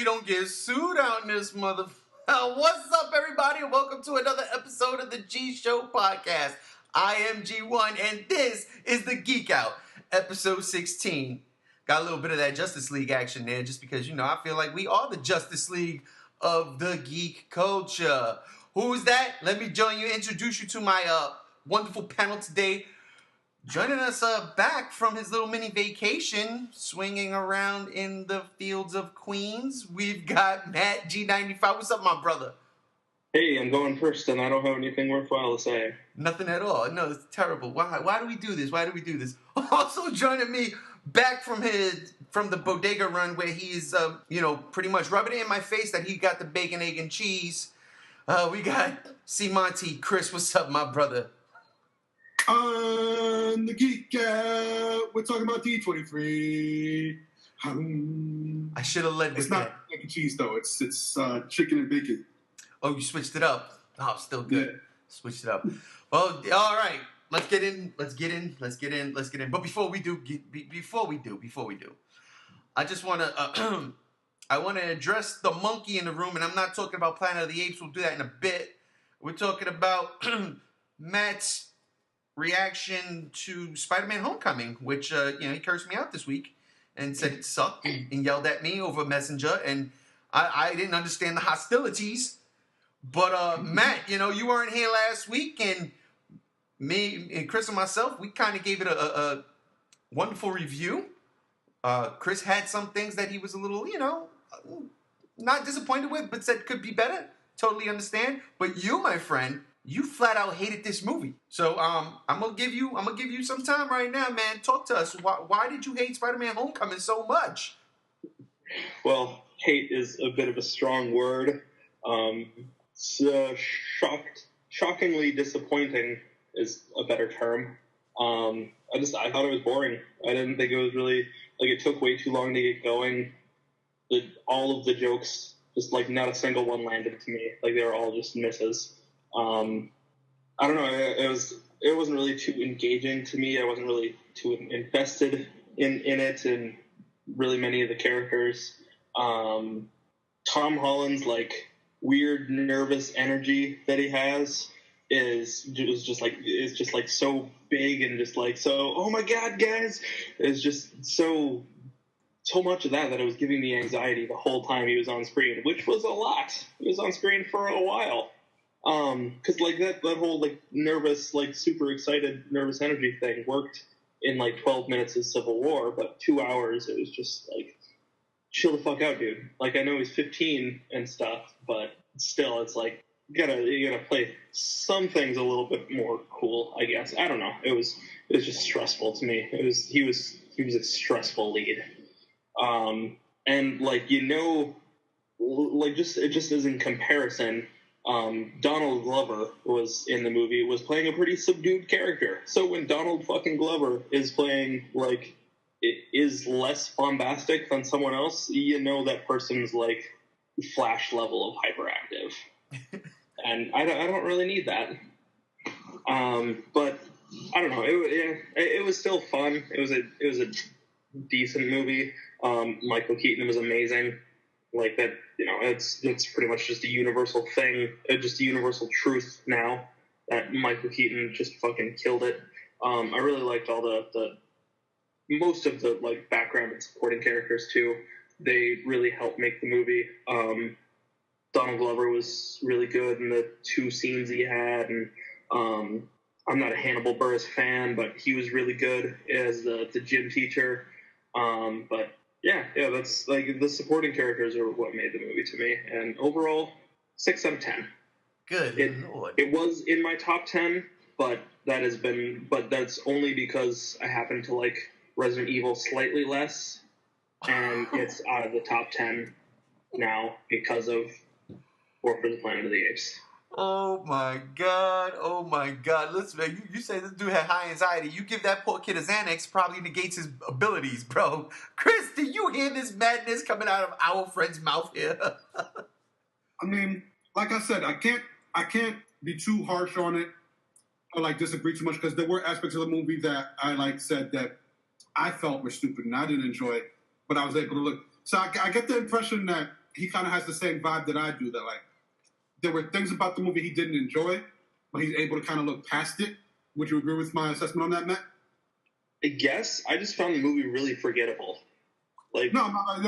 we don't get sued out in this mother. What's up, everybody, and welcome to another episode of the G Show podcast. I am G1, and this is the Geek Out, episode 16. Got a little bit of that Justice League action there, just because, you know, I feel like we are the Justice League of the geek culture. Who's that? Let me join you, introduce you to my wonderful panel today. Joining us back from his little mini vacation, swinging around in the fields of Queens, we've got Matt G23. What's up, my brother? Hey, I'm going first, and I don't have anything worthwhile to say. Nothing at all. No, it's terrible. Why do we do this? Why do we do this? Also joining me back from the bodega run, where he's pretty much rubbing it in my face that he got the bacon, egg, and cheese. We got C. Monty. Chris, what's up, my brother? On the Geek Out, we're talking about D23. I should have led with It's not mac and cheese, though. It's chicken and bacon. Oh, you switched it up. Oh, still good. Yeah. Switched it up. Well, all right. Let's get in. But before we do, I just want to I want to address the monkey in the room, and I'm not talking about Planet of the Apes. We'll do that in a bit. We're talking about Matt's reaction to Spiderman Homecoming, which he cursed me out this week and said it sucked and yelled at me over Messenger, and I didn't understand the hostilities. But Matt, you weren't here last week, and me and Chris and myself, we kind of gave it a wonderful review. Chris had some things that he was a little, not disappointed with, but said could be better. Totally understand. But you, my friend, you flat out hated this movie. So I'm gonna give you some time right now, man. Talk to us. Why did you hate Spider-Man Homecoming so much? Well, hate is a bit of a strong word. Shockingly disappointing is a better term. I thought it was boring. I didn't think it was really, it took way too long to get going. All of the jokes, just not a single one landed to me. They were all just misses. I don't know. It wasn't really too engaging to me. I wasn't really too invested in it and really many of the characters. Tom Holland's weird nervous energy that he has is just so big and just so, oh my god, guys, it's just so much of that it was giving me anxiety the whole time he was on screen, which was a lot. He was on screen for a while. Cause that whole nervous, super excited nervous energy thing worked in 12 minutes of Civil War, but 2 hours it was just chill the fuck out, dude. I know he's 15 and stuff, but still it's you gotta play some things a little bit more cool, I guess. I don't know. It was just stressful to me. He was a stressful lead. And just as in comparison, Donald Glover was in the movie, was playing a pretty subdued character. So when Donald fucking Glover is playing, it is less bombastic than someone else, that person's, Flash level of hyperactive. And I don't really need that. But, I don't know, it was still fun. It was a decent movie. Michael Keaton was amazing. It's pretty much just a universal thing, just a universal truth now that Michael Keaton just fucking killed it. I really liked all the most of the background and supporting characters too. They really helped make the movie. Donald Glover was really good in the 2 scenes he had, and I'm not a Hannibal Buress fan, but he was really good as the gym teacher. But yeah, that's the supporting characters are what made the movie to me. And overall, 6 out of 10. Good Lord. It was in my top 10, but that's only because I happen to like Resident Evil slightly less, and it's out of the top 10 now because of War for the Planet of the Apes. Oh my god. Listen, man, you say this dude had high anxiety. You give that poor kid a Xanax, probably negates his abilities, bro. Chris, do you hear this madness coming out of our friend's mouth here? I mean, like I said, I can't be too harsh on it or disagree too much, because there were aspects of the movie that I said that I felt were stupid and I didn't enjoy it, but I was able to look. So I get the impression that he kind of has the same vibe that I do. That like there were things about the movie he didn't enjoy, but he's able to kind of look past it. Would you agree with my assessment on that, Matt? I guess I just found the movie really forgettable. Like no,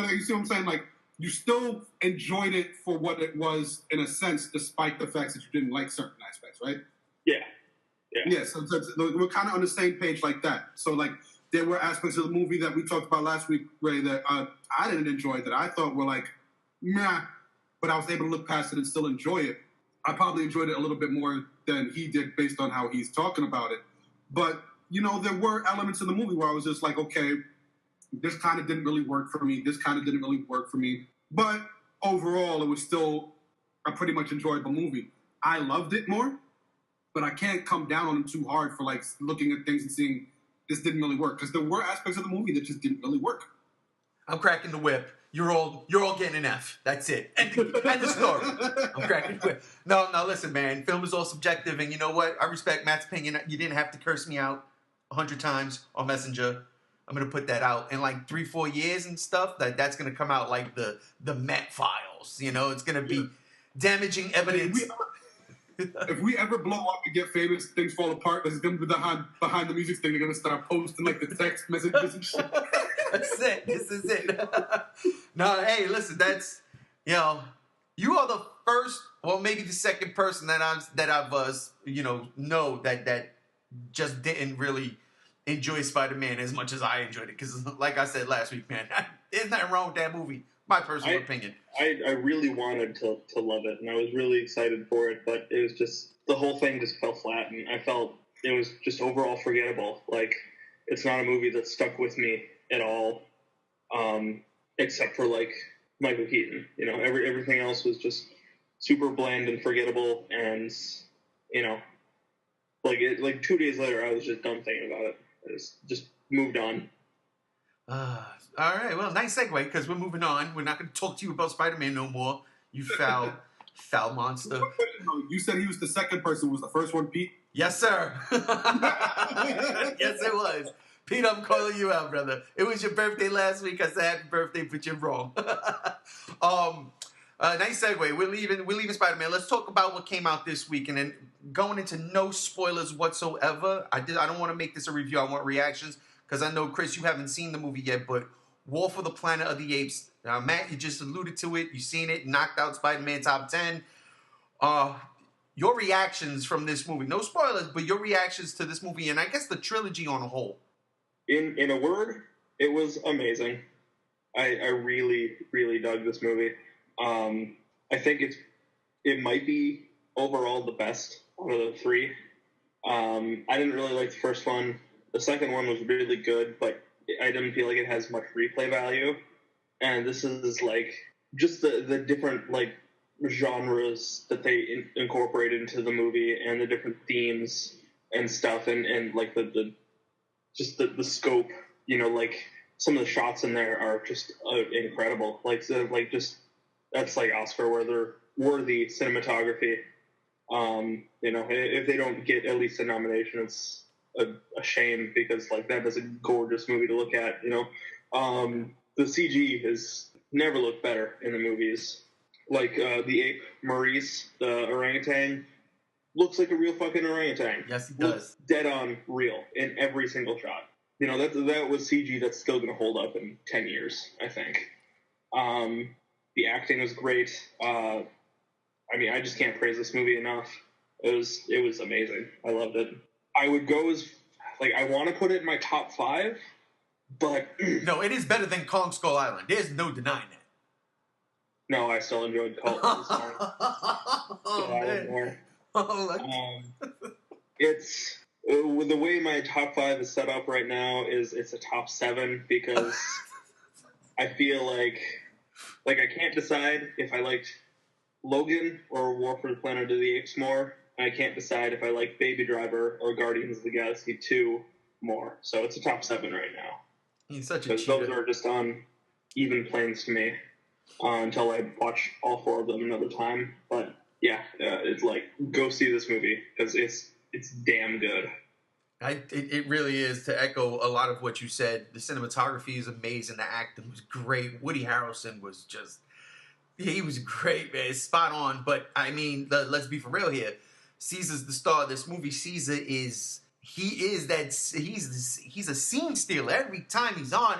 you see what I'm saying? Like you still enjoyed it for what it was in a sense, despite the fact that you didn't like certain aspects, right? Yeah. So we're kind of on the same page like that. So like there were aspects of the movie that we talked about last week, Ray, that I didn't enjoy, that I thought were like, meh, but I was able to look past it and still enjoy it. I probably enjoyed it a little bit more than he did based on how he's talking about it. But, you know, there were elements in the movie where I was just like, okay, this kind of didn't really work for me. This kind of didn't really work for me. But overall, it was still a pretty much enjoyable movie. I loved it more, but I can't come down on him too hard for like looking at things and seeing this didn't really work. Because there were aspects of the movie that just didn't really work. I'm cracking the whip. You're all getting an F. That's it. End the story. I'm cracking the whip. No, listen, man. Film is all subjective, and you know what? I respect Matt's opinion. You didn't have to curse me out 100 times on Messenger. I'm gonna put that out in like 3-4 years and stuff. That's gonna come out like the Met Files. You know, it's gonna be damaging evidence. If we ever blow up and get famous, things fall apart. This is gonna be behind the music thing. They're gonna start posting like the text messages and shit. That's it. This is it. No, hey, listen. That's you are the first, well, maybe the second person that I've know that just didn't really enjoy Spider-Man as much as I enjoyed it. Because, like I said last week, man, there's nothing wrong with that movie. My personal opinion. I really wanted to love it, and I was really excited for it, but it was just, the whole thing just fell flat, and I felt it was just overall forgettable. Like, it's not a movie that stuck with me at all, except for, like, Michael Keaton. You know, everything else was just super bland and forgettable, and, you know, like 2 days later, I was just done thinking about it. I just moved on. All right, well, nice segue, because we're moving on. We're not going to talk to you about Spider-Man no more, you foul monster. You said he was the second person. Was the first one Pete? Yes, sir. Yes, it was. Pete, I'm calling you out, brother. It was your birthday last week. I said happy birthday, but you're wrong. Nice segue. We're leaving Spider-Man. Let's talk about what came out this week, and then going into no spoilers whatsoever. I don't want to make this a review. I want reactions, because I know, Chris, you haven't seen the movie yet, but War for the Planet of the Apes. Matt, you just alluded to it. You've seen it. Knocked out Spider-Man top 10. Your reactions from this movie. No spoilers, but your reactions to this movie, and I guess the trilogy on a whole. In a word, it was amazing. I really, really dug this movie. I think it might be overall the best out of the three. I didn't really like the first one. The second one was really good, but I didn't feel like it has much replay value. And this is like just the different like genres that they incorporate into the movie, and the different themes and stuff, and like the scope. You know, like some of the shots in there are just incredible. Like that's like Oscar worthy cinematography. You know, if they don't get at least a nomination, it's a shame, because like that is a gorgeous movie to look at. You know, the CG has never looked better in the movies. Like the ape Maurice, the orangutan, looks like a real fucking orangutan. Yes, he does. Looks dead on real in every single shot. You know, that was CG that's still going to hold up in 10 years, I think. The acting was great. I mean, I just can't praise this movie enough. It was amazing. I loved it. I would go as, like, I want to put it in my top 5, but... No, it is better than Kong Skull Island. There's no denying that. No, I still enjoyed Kong more. It's... the way my top 5 is set up right now is it's a top 7, because I feel like I can't decide if I liked Logan or War for the Planet of the Apes more. I can't decide if I like Baby Driver or Guardians of the Galaxy 2 more. So it's a top 7 right now. He's such a because cheater. those are just on even planes to me until I watch all 4 of them another time. But yeah, it's like, go see this movie, because it's damn good. It really is. To echo a lot of what you said, the cinematography is amazing. The acting was great. Woody Harrelson was just Yeah, he was great, man. Spot on. But I mean, let's be for real here. Caesar's the star of this movie. Caesar is he's a scene stealer every time he's on.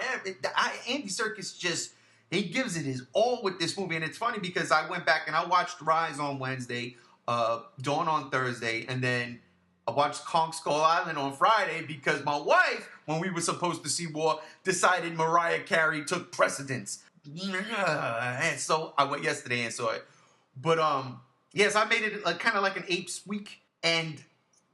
Andy Serkis just he gives it his all with this movie, and it's funny because I went back and I watched Rise on Wednesday, Dawn on Thursday, and then I watched Kong Skull Island on Friday because my wife, when we were supposed to see War, decided Mariah Carey took precedence. And so I went yesterday and saw it. But yes, I made it kind of like an Apes week. And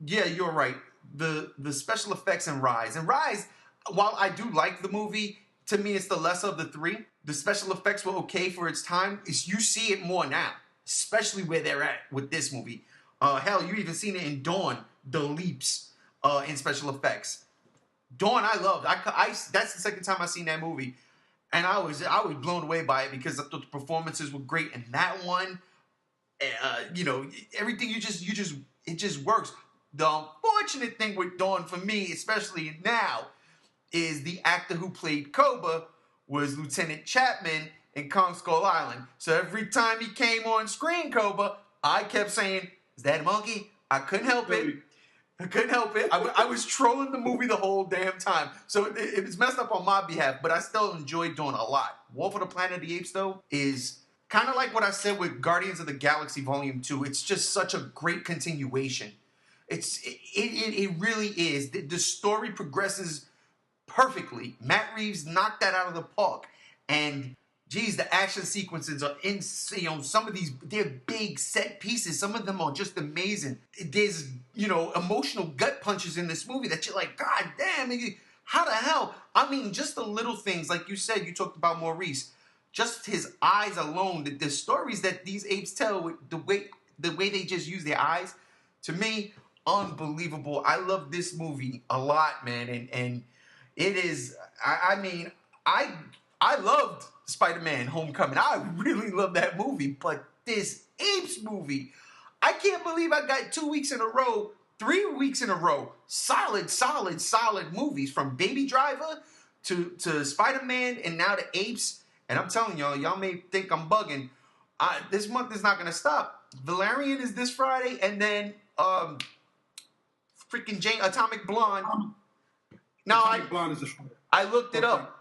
yeah, you're right. The special effects in Rise. And Rise, while I do like the movie, to me it's the lesser of the three. The special effects were okay for its time. You see it more now, especially where they're at with this movie. Hell, you even seen it in Dawn, the leaps in special effects. Dawn, I loved. That's the second time I seen that movie. And I was blown away by it because I thought the performances were great. And that one, everything it just works. The unfortunate thing with Dawn for me, especially now, is the actor who played Koba was Lieutenant Chapman in Kong Skull Island. So every time he came on screen, Koba, I kept saying, "Is that a monkey?" I couldn't help it. I was trolling the movie the whole damn time. So it was messed up on my behalf, but I still enjoyed Dawn a lot. War for the Planet of the Apes, though, is kind of like what I said with Guardians of the Galaxy Volume 2. It's just such a great continuation. It really is. The story progresses perfectly. Matt Reeves knocked that out of the park. And geez, the action sequences are insane. Some of these, they're big set pieces. Some of them are just amazing. There's, emotional gut punches in this movie that you're like, God damn, how the hell? I mean, just the little things, like you said, you talked about Maurice. Just his eyes alone, the stories that these apes tell, the way they just use their eyes, to me, unbelievable. I love this movie a lot, man, and it is. I loved Spiderman Homecoming. I really love that movie, but this Apes movie, I can't believe I got 2 weeks in a row, 3 weeks in a row, solid movies from Baby Driver to Spider-Man and now to Apes. And I'm telling y'all may think I'm bugging. This month is not going to stop. Valerian is this Friday, and then freaking Atomic Blonde. Now Atomic Blonde is this Friday. I looked it up.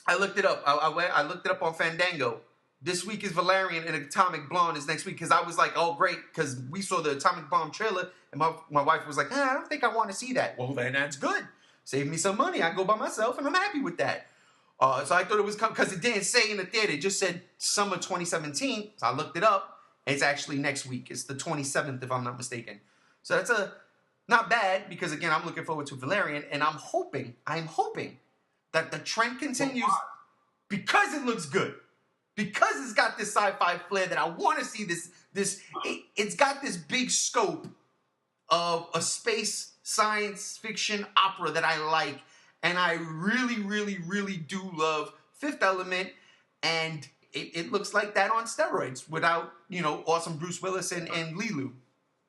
I looked it up on Fandango. This week is Valerian and Atomic Blonde is next week because I was like, oh, great, because we saw the Atomic Bomb trailer and my wife was like, I don't think I want to see that. Well, then that's good. Save me some money. I go by myself and I'm happy with that. So I thought it was because it didn't say in the theater. It just said summer 2017. So I looked it up. It's actually next week. It's the 27th, if I'm not mistaken. So that's not bad because, again, I'm looking forward to Valerian and I'm hoping that the trend continues because it looks good. Because it's got this sci-fi flair that I want to see it's got this big scope of a space science fiction opera that I like. And I really, really, really do love Fifth Element. And it looks like that on steroids without, awesome Bruce Willis and Lilu.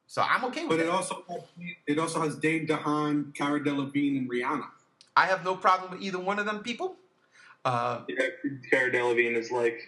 So I'm okay with it. But it also has Dane DeHaan, Cara Delevingne, and Rihanna. I have no problem with either one of them people. Cara Delevingne is like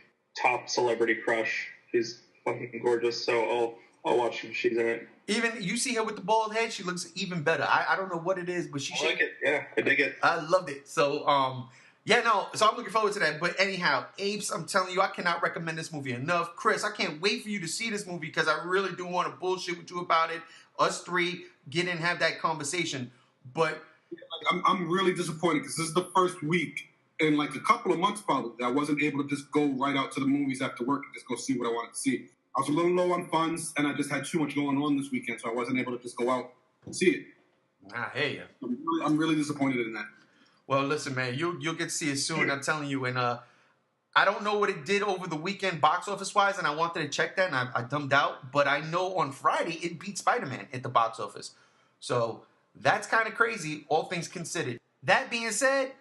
top celebrity crush. She's fucking gorgeous, so I'll watch if she's in it. Even you see her with the bald head, she looks even better. I don't know what it is, but I like it. Yeah, I dig it. I loved it. So so I'm looking forward to that. But anyhow, Apes, I'm telling you, I cannot recommend this movie enough. Chris, I can't wait for you to see this movie because I really do want to bullshit with you about it. Us three get in and have that conversation. But I'm really disappointed because this is the first week in like a couple of months probably that I wasn't able to just go right out to the movies after work and just go see what I wanted to see. I was a little low on funds and I just had too much going on this weekend, so I wasn't able to just go out and see it. I hear you. I'm really disappointed in that. Well, listen, man, you'll get to see it soon. I'm telling you, and I don't know what it did over the weekend box office wise, and I wanted to check that, and I dumbed out. But I know on Friday it beat Spider-Man at the box office, so that's kind of crazy, all things considered. That being said,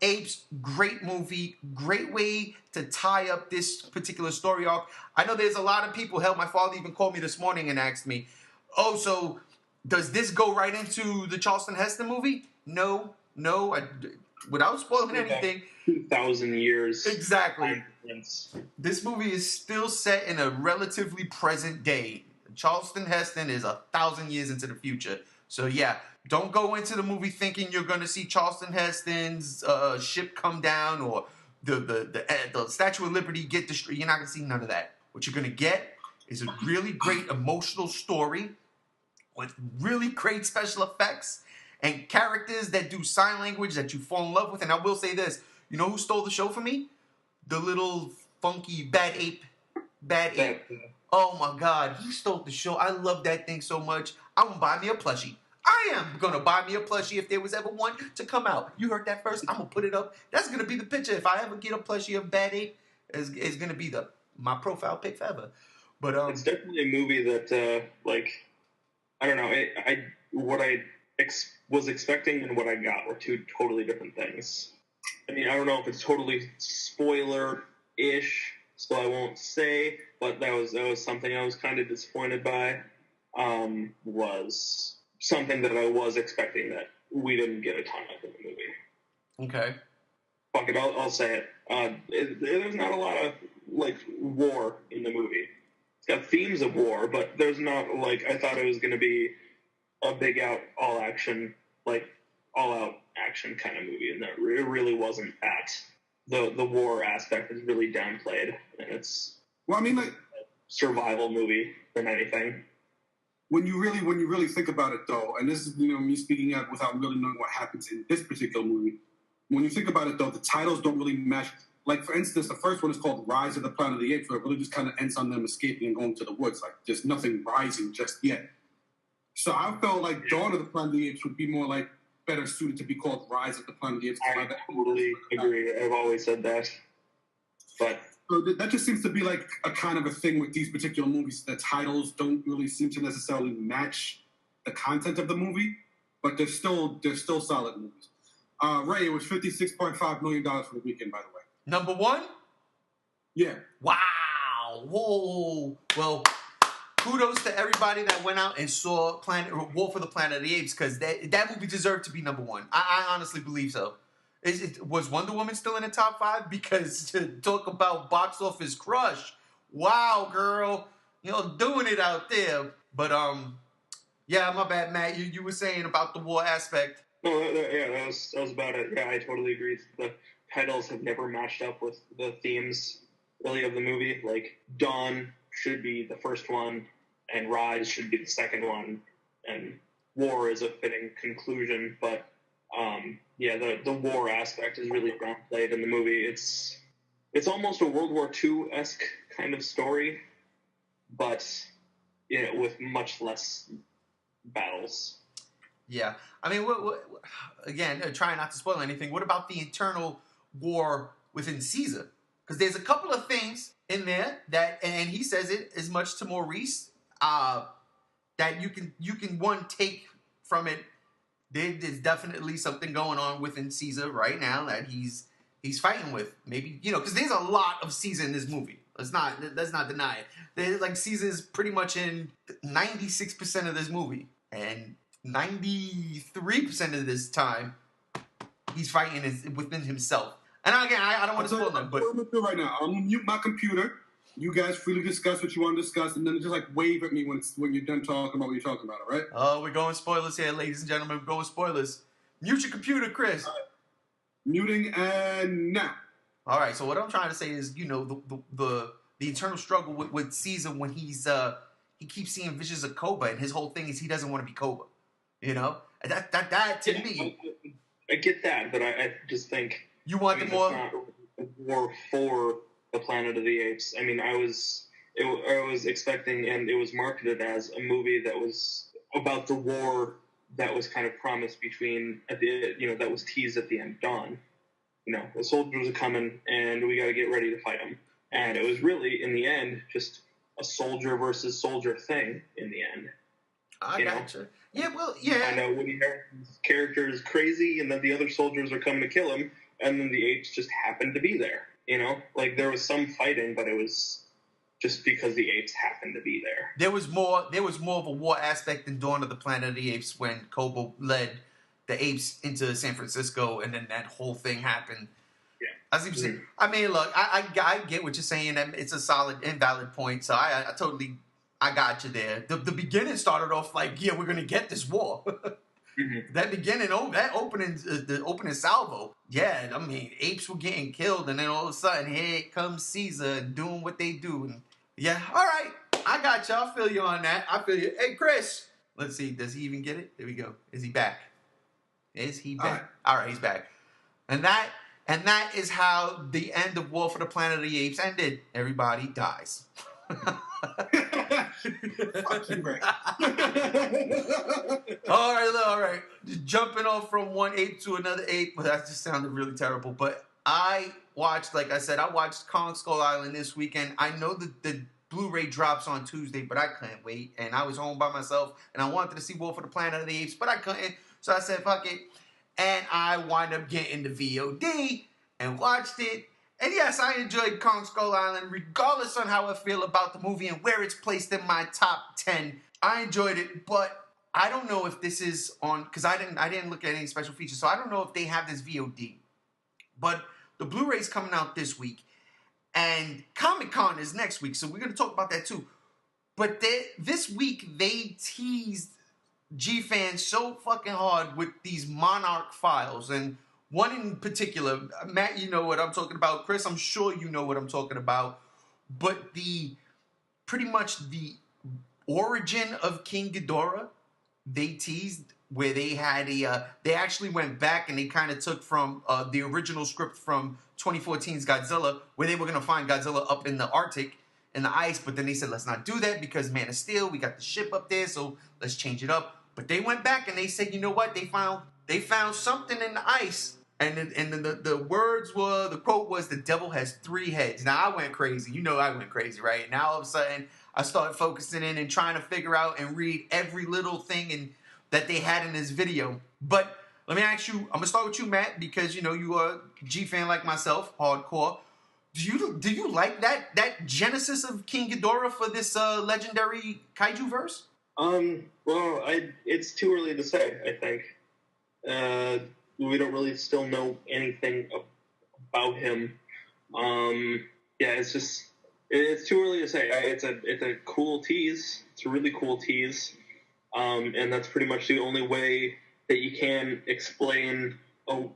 Apes, great movie, great way to tie up this particular story arc. I know there's a lot of people. Hell, my father even called me this morning and asked me, "Oh, so does this go right into the Charleston Heston movie?" No. without spoiling anything, 2,000 years. Exactly. This movie is still set in a relatively present day. Charlton Heston is 1,000 years into the future. So yeah, don't go into the movie thinking you're going to see Charlton Heston's ship come down or the Statue of Liberty get destroyed. You're not going to see none of that. What you're going to get is a really great emotional story with really great special effects and characters that do sign language that you fall in love with. And I will say this, you know who stole the show for me? The little funky bad ape. Oh my God, he stole the show. I love that thing so much. I'm going to buy me a plushie. I am going to buy me a plushie if there was ever one to come out. You heard that first. I'm going to put it up. That's going to be the picture. If I ever get a plushie of Bad Ape, it's going to be my profile pic forever. But it's definitely a movie that, I don't know. What I was expecting and what I got were two totally different things. I mean, I don't know if it's totally spoiler-ish, so I won't say, but that was something I was kind of disappointed by. Was something that I was expecting that we didn't get a ton of in the movie. Okay. Fuck it, I'll say it. There's not a lot of, war in the movie. It's got themes of war, but there's not, I thought it was going to be a big all-out action kind of movie, and that it really wasn't that. The war aspect is really downplayed, and it's survival movie than anything. When you really think about it, though, and this is me speaking out without really knowing what happens in this particular movie. When you think about it, though, the titles don't really match. Like, for instance, the first one is called Rise of the Planet of the Apes, where it really just kind of ends on them escaping and going to the woods. Like, there's nothing rising just yet. So I felt like Dawn of the Planet of the Apes would be more better suited to be called Rise of the Planet of the Apes. I totally agree. I've always said that. But so that just seems to be a kind of a thing with these particular movies. The titles don't really seem to necessarily match the content of the movie, but they're still solid movies. Ray, it was $56.5 million for the weekend, by the way. Number one? Yeah. Wow. Whoa. Well, kudos to everybody that went out and saw War for the Planet of the Apes, because that movie deserved to be number one. I honestly believe so. Was Wonder Woman still in the top 5? Because to talk about box office crush, wow, girl, doing it out there. But yeah, my bad, Matt. You were saying about the war aspect. No, yeah, that was about it. Yeah, I totally agree. The titles have never matched up with the themes, really, of the movie. Like, Dawn should be the first one, and Rise should be the second one, and War is a fitting conclusion. But the war aspect is really downplayed in the movie. It's almost a World War II-esque kind of story, but with much less battles. Yeah, I mean, again, trying not to spoil anything. What about the internal war within Caesar? Because there's a couple of things in there that, and he says it as much to Maurice, that you can one take from it. There's definitely something going on within Caesar right now that he's fighting with. Maybe because there's a lot of Caesar in this movie. Let's not deny it. Caesar's pretty much in 96% of this movie, and 93% of this time, he's fighting within himself. And again, I don't want to spoil them, but I'm gonna do right now. I'm gonna mute my computer. You guys freely discuss what you want to discuss, and then just wave at me when you're done talking about what you're talking about. All right? Oh, we're going spoilers here, ladies and gentlemen. We're going spoilers. Mute your computer, Chris. Right. Muting and now. All right. So what I'm trying to say is, the internal struggle with Caesar when he keeps seeing visions of Koba, and his whole thing is he doesn't want to be Koba. That to me. I get that, but I just think you want the more not a war for the Planet of the Apes. I mean, I was expecting, and it was marketed as a movie that was about the war that was kind of promised that was teased at the end. Dawn, the soldiers are coming, and we got to get ready to fight them. And it was really, in the end, just a soldier versus soldier thing. In the end, I gotcha. Yeah, well, yeah. I know Woody Harrelson's character is crazy, and then the other soldiers are coming to kill him, and then the apes just happened to be there. There was some fighting, but it was just because the apes happened to be there. There was more of a war aspect in Dawn of the Planet of the Apes when Koba led the apes into San Francisco, and then that whole thing happened. Yeah. I see what you're saying. I mean, look, I get what you're saying. And it's a solid, invalid point. So I totally, I got you there. The beginning started off like, yeah, we're gonna get this war. That beginning, that opening, the opening salvo. Yeah, I mean, apes were getting killed, and then all of a sudden, here comes Caesar doing what they do. And yeah, all right, I got you. I feel you on that. I feel you. Hey, Chris, let's see. Does he even get it? There we go. Is he back? Is he back? All right, he's back. And that is how the end of War for the Planet of the Apes ended. Everybody dies. Fucking right. All right. Just jumping off from one ape to another ape. Well, that just sounded really terrible. But I watched, like I said, I watched Kong Skull Island this weekend. I know that the Blu-ray drops on Tuesday, but I couldn't wait. And I was home by myself, and I wanted to see War for the Planet of the Apes, but I couldn't. So I said, fuck it. And I wind up getting the VOD and watched it. And yes, I enjoyed Kong Skull Island, regardless on how I feel about the movie and where it's placed in my top 10. I enjoyed it, but I don't know if this is on, because I didn't look at any special features, so I don't know if they have this VOD. But the Blu-ray's coming out this week, and Comic-Con is next week, so we're going to talk about that too. But this week, they teased G-fans so fucking hard with these Monarch Files, and one in particular, Matt, you know what I'm talking about. Chris, I'm sure you know what I'm talking about. But pretty much the origin of King Ghidorah, they teased where they had they actually went back and they kind of took from the original script from 2014's Godzilla, where they were going to find Godzilla up in the Arctic, in the ice. But then they said, let's not do that because Man of Steel, we got the ship up there, so let's change it up. But they went back and they said, you know what? They found something in the ice. And the words were, the quote was, the devil has 3 heads. Now, I went crazy. You know I went crazy, right? Now, all of a sudden, I started focusing in and trying to figure out and read every little thing that they had in this video. But let me ask you, I'm going to start with you, Matt, because, you know, you are a G fan like myself, hardcore. Do you like that genesis of King Ghidorah for this legendary kaiju verse? Well, it's too early to say, I think. We don't really still know anything about him. Yeah, it's too early to say. It's a cool tease. It's a really cool tease. And that's pretty much the only way that you can explain,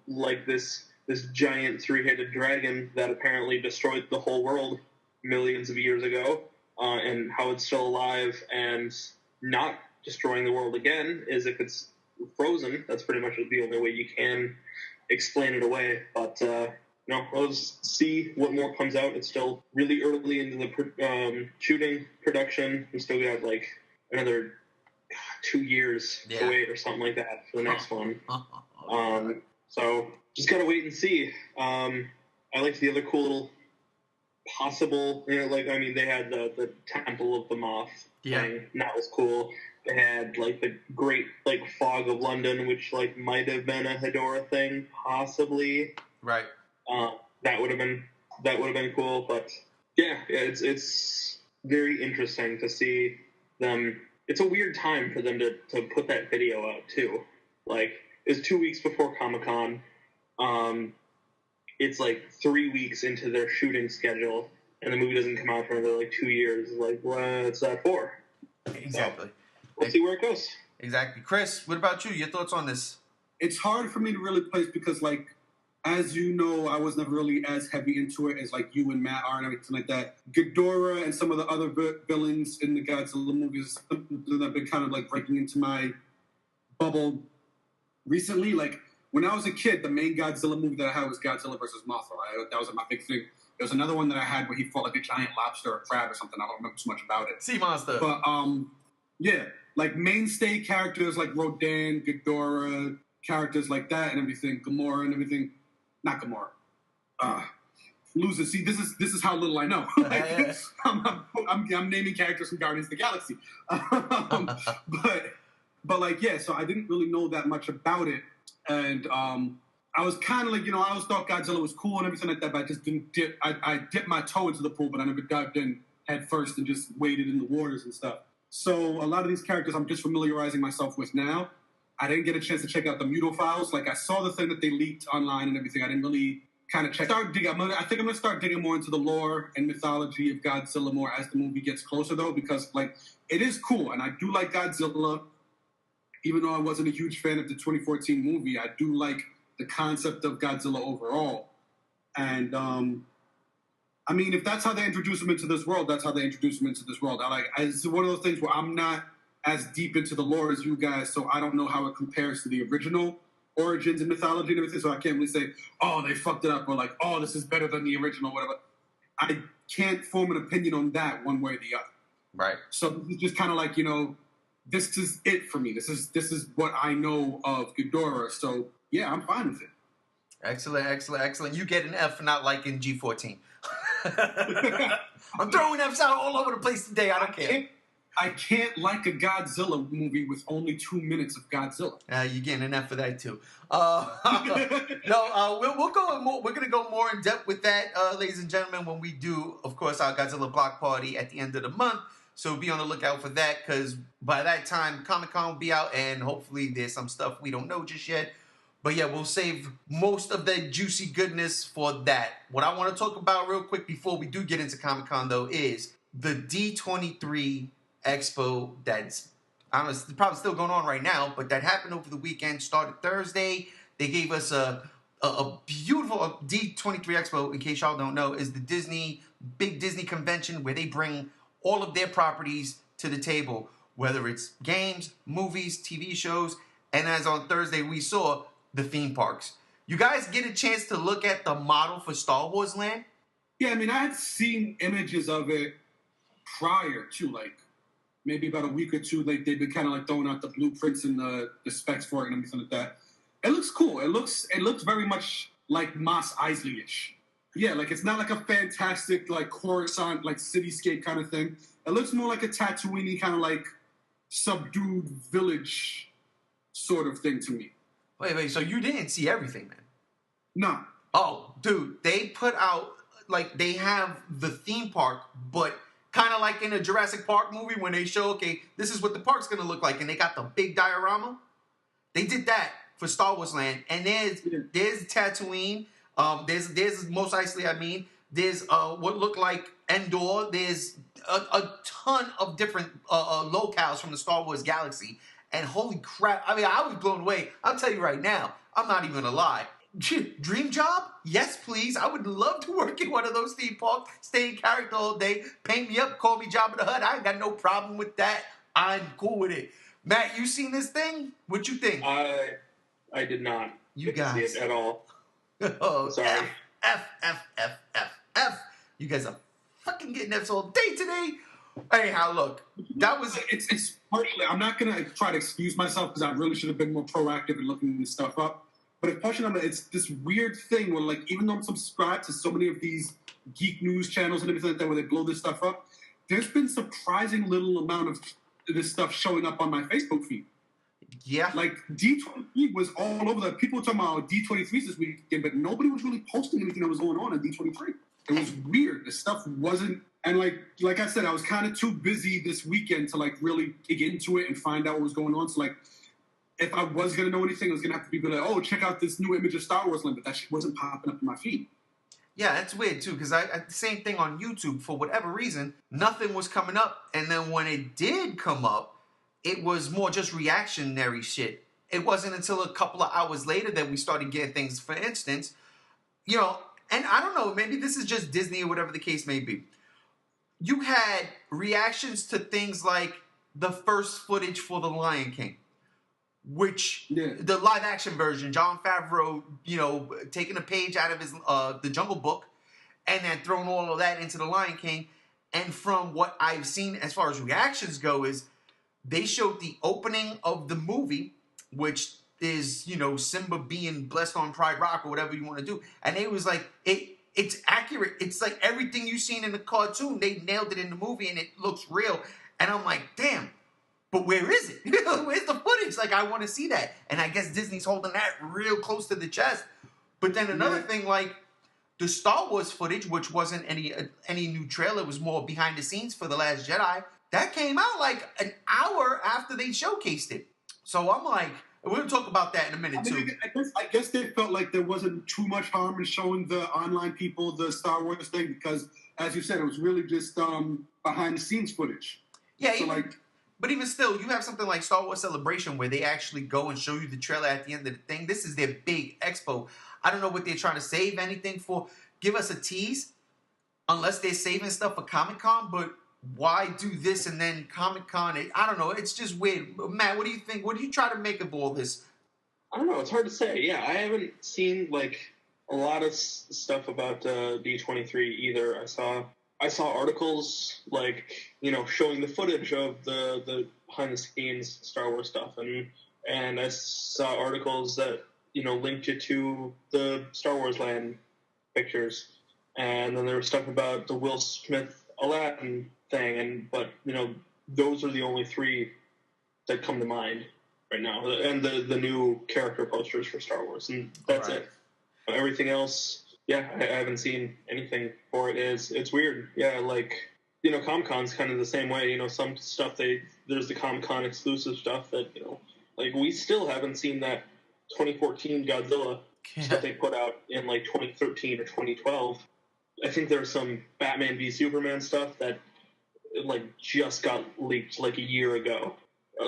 like this giant 3-headed dragon that apparently destroyed the whole world millions of years ago, and how it's still alive and not destroying the world again is if it's frozen. That's pretty much the only way you can explain it away. But we'll just see what more comes out. It's still really early into the shooting production. We still got like another 2 years to wait or something like that for the next one. So just gotta wait and see. I liked the other cool little possible, they had the Temple of the Moth thing. And that was cool. They had like the great fog of London, which might have been a Hedorah thing, possibly. Right. That would have been cool. But yeah, it's very interesting to see them. It's a weird time for them to put that video out too. It's 2 weeks before Comic-Con. It's 3 weeks into their shooting schedule, and the movie doesn't come out for another 2 years. What's that for? Exactly. So, we'll see where it goes. Exactly. Chris, what about you? Your thoughts on this? It's hard for me to really place because, as you know, I was never really as heavy into it as, you and Matt are and everything like that. Ghidorah and some of the other villains in the Godzilla movies have been kind of, breaking into my bubble recently. When I was a kid, the main Godzilla movie that I had was Godzilla vs. Mothra. That was my big thing. There was another one that I had where he fought a giant lobster or crab or something. I don't remember too much about it. Sea monster. But, yeah, mainstay characters like Rodan, Ghidorah, characters like that and everything, Gamora and everything. Not Gamora. Loser. See, this is how little I know. I'm naming characters from Guardians of the Galaxy. So I didn't really know that much about it. And I was kind of I always thought Godzilla was cool and everything like that, but I just didn't dip. I dipped my toe into the pool, but I never dived in head first and just waded in the waters and stuff. So a lot of these characters I'm just familiarizing myself with now. I didn't get a chance to check out the Muto Files. Like, I saw the thing that they leaked online and everything. I didn't really kind of check. I think I'm going to start digging more into the lore and mythology of Godzilla more as the movie gets closer, though, because, like, it is cool. And I do like Godzilla. Even though I wasn't a huge fan of the 2014 movie, I do like the concept of Godzilla overall. And, I mean, if that's how they introduce him into this world, that's how they introduce him into this world. It's one of those things where I'm not as deep into the lore as you guys, so I don't know how it compares to the original origins and mythology and everything, so I can't really say, oh, they fucked it up, or like, oh, this is better than the original, whatever. I can't form an opinion on that one way or the other. Right. So it's just kind of like, this is it for me. This is what I know of Ghidorah, so yeah, I'm fine with it. Excellent. You get an F for not liking G14. I'm throwing F's out all over the place today. I don't care. I can't like a Godzilla movie with only 2 minutes of Godzilla. You're getting an F for that too. We'll go more. We're gonna go more in depth with that, ladies and gentlemen, when we do, of course, our Godzilla block party at the end of the month. So be on the lookout for that, because by that time, Comic-Con will be out, and hopefully there's some stuff we don't know just yet. But yeah, we'll save most of the juicy goodness for that. What I want to talk about real quick before we do get into Comic-Con, though, is the D23 Expo that's, I don't know, it's probably still going on right now, but that happened over the weekend, started Thursday. They gave us a beautiful D23 Expo, in case y'all don't know, is the big Disney convention where they bring all of their properties to the table, whether it's games, movies, TV shows, and as on Thursday we saw, the theme parks. You guys get a chance to look at the model for Star Wars Land? Yeah, I mean, I had seen images of it prior to, like, maybe about a week or two. Like, they've been kind of like throwing out the blueprints and the specs for it and everything like that. It looks cool. It looks very much like Mos Eisley-ish. Yeah, like, it's not like a fantastic, like, Coruscant, like, cityscape kind of thing. It looks more like a Tatooine kind of, like, subdued village sort of thing to me. Wait, so you didn't see everything, man? No. Oh, dude, they put out, like, they have the theme park, but kind of like in a Jurassic Park movie when they show, okay, this is what the park's going to look like, and they got the big diorama. They did that for Star Wars Land, and there's Tatooine, there's Mos Eisley, I mean, there's what looked like Endor, there's a ton of different locales from the Star Wars galaxy. And holy crap, I mean, I was blown away. I'll tell you right now, I'm not even gonna lie. Dream job? Yes, please. I would love to work in one of those theme parks, stay in character all day, paint me up, call me Jabba the Hutt. I ain't got no problem with that. I'm cool with it. Matt, you seen this thing? What you think? I did not. You guys see it at all. Oh, sorry. F. You guys are fucking getting F's all day today. Anyhow, look, that was it's partially. I'm not gonna try to excuse myself because I really should have been more proactive in looking this stuff up. But it's partially, it's this weird thing where, like, even though I'm subscribed to so many of these geek news channels and everything like that, where they blow this stuff up, there's been surprising little amount of this stuff showing up on my Facebook feed. Yeah, like D23 was all over the. People were talking about D23s this weekend, but nobody was really posting anything that was going on in D23. It was weird. The stuff wasn't. And like I said, I was kind of too busy this weekend to, like, really dig into it and find out what was going on. So, like, if I was going to know anything, it was going to have to be like, oh, check out this new image of Star Wars Land. But that shit wasn't popping up in my feed. Yeah, that's weird, too, because I same thing on YouTube. For whatever reason, nothing was coming up. And then when it did come up, it was more just reactionary shit. It wasn't until a couple of hours later that we started getting things. For instance, and I don't know, maybe this is just Disney or whatever the case may be. You had reactions to things like the first footage for The Lion King, which the live action version, Jon Favreau, taking a page out of his the Jungle Book and then throwing all of that into The Lion King. And from what I've seen as far as reactions go is they showed the opening of the movie, which is, Simba being blessed on Pride Rock or whatever you want to do. And it was like, it's accurate. It's like everything you've seen in the cartoon. They nailed it in the movie, and it looks real. And I'm like, damn, but where is it? Where's the footage? Like, I want to see that. And I guess Disney's holding that real close to the chest. But then another thing, like the Star Wars footage, which wasn't any new trailer, it was more behind the scenes for The Last Jedi. That came out like an hour after they showcased it. So I'm like, We'll talk about that in a minute, too. I guess they felt like there wasn't too much harm in showing the online people the Star Wars thing because, as you said, it was really just behind-the-scenes footage. Yeah, so but even still, you have something like Star Wars Celebration where they actually go and show you the trailer at the end of the thing. This is their big expo. I don't know what they're trying to save anything for. Give us a tease, unless they're saving stuff for Comic-Con, but why do this and then Comic-Con? I don't know. It's just weird. Matt, what do you think? What do you try to make of all this? I don't know. It's hard to say. Yeah, I haven't seen like a lot of stuff about D23 either. I saw articles like showing the footage of the behind the scenes Star Wars stuff, and I saw articles that linked it to the Star Wars Land pictures, and then there was stuff about the Will Smith Aladdin thing, but those are the only three that come to mind right now, and the new character posters for Star Wars, and that's right. it. Everything else, yeah, I haven't seen anything for it. It's weird, yeah. Like Comic-Con's kind of the same way. Some stuff there's the Comic-Con exclusive stuff that like we still haven't seen that 2014 Godzilla stuff they put out in like 2013 or 2012. I think there's some Batman v Superman stuff that like just got leaked like a year ago,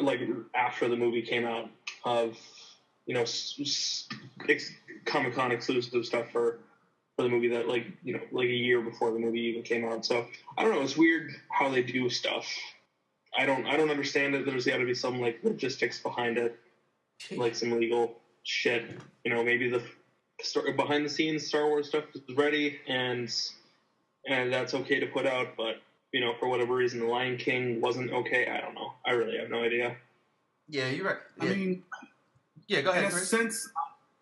like after the movie came out, of Comic-Con exclusive stuff for the movie that like a year before the movie even came out. So I don't know. It's weird how they do stuff. I don't understand it. There's got to be some like logistics behind it, like some legal shit. Maybe the behind the scenes Star Wars stuff is ready and that's okay to put out, but for whatever reason the Lion King wasn't okay. I don't know. I really have no idea. Yeah, you're right. Yeah. I mean, yeah, go ahead. In a sense,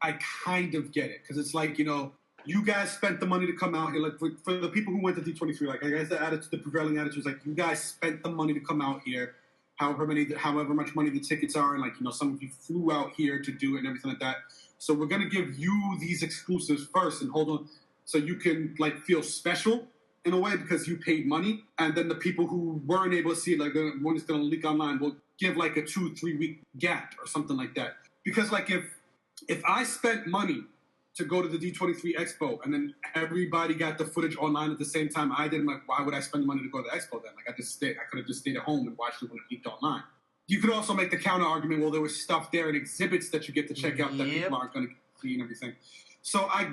I kind of get it because it's like you guys spent the money to come out here. Like for the people who went to D23, like I guess the prevailing attitude is like you guys spent the money to come out here. However much money the tickets are, and like some of you flew out here to do it and everything like that. So we're gonna give you these exclusives first and hold on, so you can like feel special in a way because you paid money, and then the people who weren't able to see it, like the one that's gonna leak online, will give like a 2-3 week gap or something like that. Because like if I spent money to go to the D23 Expo and then everybody got the footage online at the same time I did, I'm like, why would I spend the money to go to the Expo then? Like I could have just stayed at home and watched it when it leaked online. You could also make the counter argument, well, there was stuff there and exhibits that you get to check out that people aren't going to see and everything. So I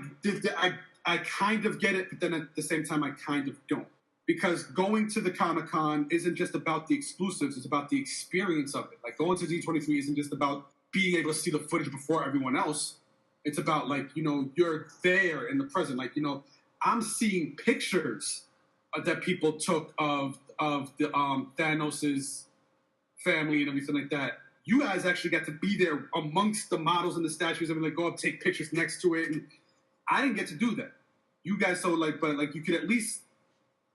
kind of get it, but then at the same time, I kind of don't. Because going to the Comic-Con isn't just about the exclusives, it's about the experience of it. Like going to D23 isn't just about being able to see the footage before everyone else. It's about like, you're there in the present. Like, I'm seeing pictures that people took of the Thanos's family and everything like that. You guys actually got to be there amongst the models and the statues and like go up, take pictures next to it. And I didn't get to do that. You guys, but you could at least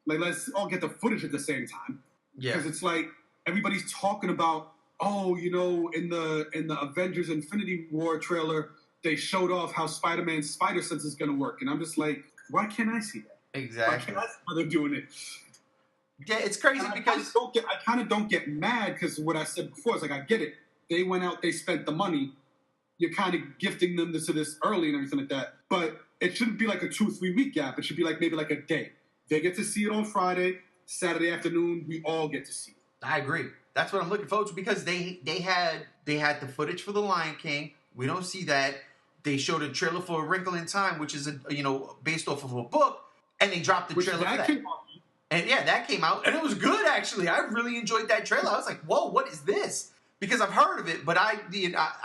like let's all get the footage at the same time. Yeah. Because it's like everybody's talking about, in the Avengers Infinity War trailer, they showed off how Spider-Man's spider sense is going to work, and I'm just like, why can't I see that? Exactly. Why can't I see how they're doing it? Yeah, it's crazy because I kind of don't get mad because what I said before is like I get it. They went out, they spent the money. You're kind of gifting them to this early and everything like that, but it shouldn't be like a 2-3 week gap. It should be like maybe like a day. They get to see it on Friday, Saturday afternoon. We all get to see it. I agree. That's what I'm looking forward to because they had the footage for The Lion King. We don't see that. They showed a trailer for A Wrinkle in Time, which is based off of a book, and they dropped the trailer for that. And yeah, that came out, and it was good actually. I really enjoyed that trailer. I was like, "Whoa, what is this?" Because I've heard of it, but I